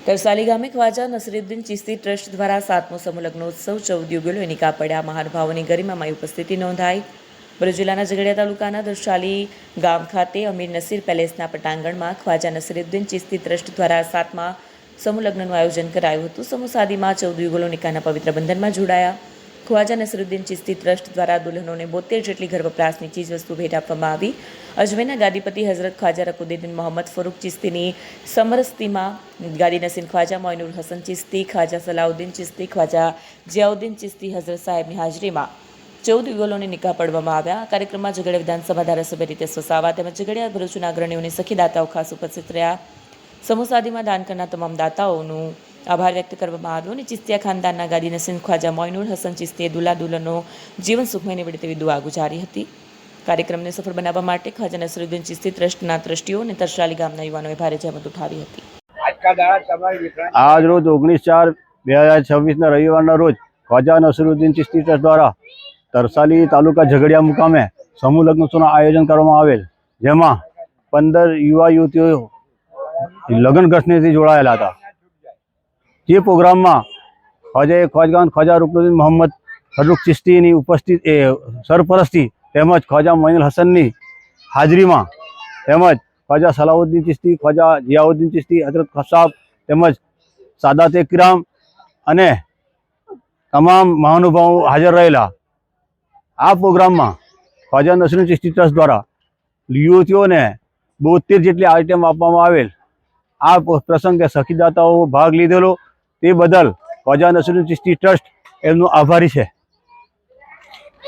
તરસાલી ગામે ખ્વાજા નસરુદ્દીન ચિશ્તી ટ્રસ્ટ દ્વારા 7મો સમૂહ લગ્નોત્સવ 14 યુગલોની કાપડ્યા મહાનુભાવોની ગરિમામય ઉપસ્થિતિ નોંધાઈ। ભરૂચ જિલ્લાના ઝઘડિયા તાલુકાના તરસાલી ગામ ખાતે અમીર નસીર પેલેસના પટાંગણમાં ખ્વાજા નસરુદ્દીન ચિશ્તી ટ્રસ્ટ દ્વારા 7મા સમૂહ લગ્નનું આયોજન કરાયું હતું। સમૂહ શાદીમાં 14 યુગલો નિકાહના પવિત્ર બંધનમાં જોડાયા। ખ્વાજા નસરુદ્દીન ચિશ્તી ટ્રસ્ટ દ્વારા દુલ્હનોને 72 જેટલી ઘર વપરાશની ચીજવસ્તુ ભેટ આપવામાં આવી। અજમેરના ગાદીપતિ હઝરત ખ્વાજા રકુદ્દીન મોહમ્મદ ફરૂક ચિશ્તીની સમરસ્તીમાં ગાદી નસીન ખ્વાજા મોઇનુલ હસન ચિશ્તી, ખ્વાજા સલાઉદ્દીન ચિશ્તી, ખ્વાજા જિયાઉદ્દીન ચિશ્તી હઝરત સાહેબની હાજરીમાં 14 યુગલોને નિકાહ પઢવામાં આવ્યા। આ કાર્યક્રમમાં ઝઘડિયા વિધાનસભા ધારાસભ્ય રીતેશ વસાવા તેમજ ઝઘડિયા ભરૂચના અગ્રણીઓની સખીદાતાઓ ખાસ ઉપસ્થિત રહ્યા। સમૂહ શાદીમાં દાન કરનાર તમામ દાતાઓનું આભાર વ્યક્ત કરવામાં આવ્યો અને ચિશ્તિયા ખાનદાનના ગાદી નસીન ખ્વાજા મોઇનુલ હસન ચિશ્તીએ દુલ્હા દુલ્હનનો જીવન સુખમય નીવડે તેવી દુઆ ગુજારી હતી। કાર્યક્રમને સફળ બનાવવા માટે ખ્વાજા નસરુદ્દીન ચિશ્તી ટ્રસ્ટના ટ્રસ્ટીઓ અને તરસાલી ગામના યુવાનોએ ભારે જહેમત ઉઠાવી હતી। આજ રોજ 19/4/2026 રવિવારના રોજ ખ્વાજા નસરુદ્દીન ચિશ્તી ટ્રસ્ટ દ્વારા તરસાલી તાલુકા ઝઘડિયા મુકામે સમૂહ લગ્નોત્સવનું આયોજન કરવામાં આવેલ, જેમાં 15 યુવા યુવતીઓ લગ્ન ગઠનીથી જોડાયેલા હતા। જે પ્રોગ્રામમાં ખ્વાજા રુકનુદ્દીન મોહમ્મદ ફરૂક ચિશ્તીની સરપરસ્તી તેમજ ખ્વાજા મોઇનુલ હસનની હાજરીમાં તેમજ ખ્વાજા સલાઉદ્દીન ચિશ્તી, ખ્વાજા જિયાઉદ્દીન ચિશ્તી, હઝરત ખસાબ તેમજ સાદાતે કિરામ અને તમામ મહાનુભાવો હાજર રહેલા। આ પ્રોગ્રામમાં ખ્વાજા નસરુદ્દીન ચિશ્તી ટ્રસ્ટ દ્વારા યુવતીઓને 72 જેટલી આઇટમ આપવામાં આવેલ। આ પ્રસંગે સખીદાતાઓ ભાગ લીધેલો તે બદલ ખ્વાજા નસરુદ્દીન ચિશ્તી ટ્રસ્ટ એમનો આભારી છે।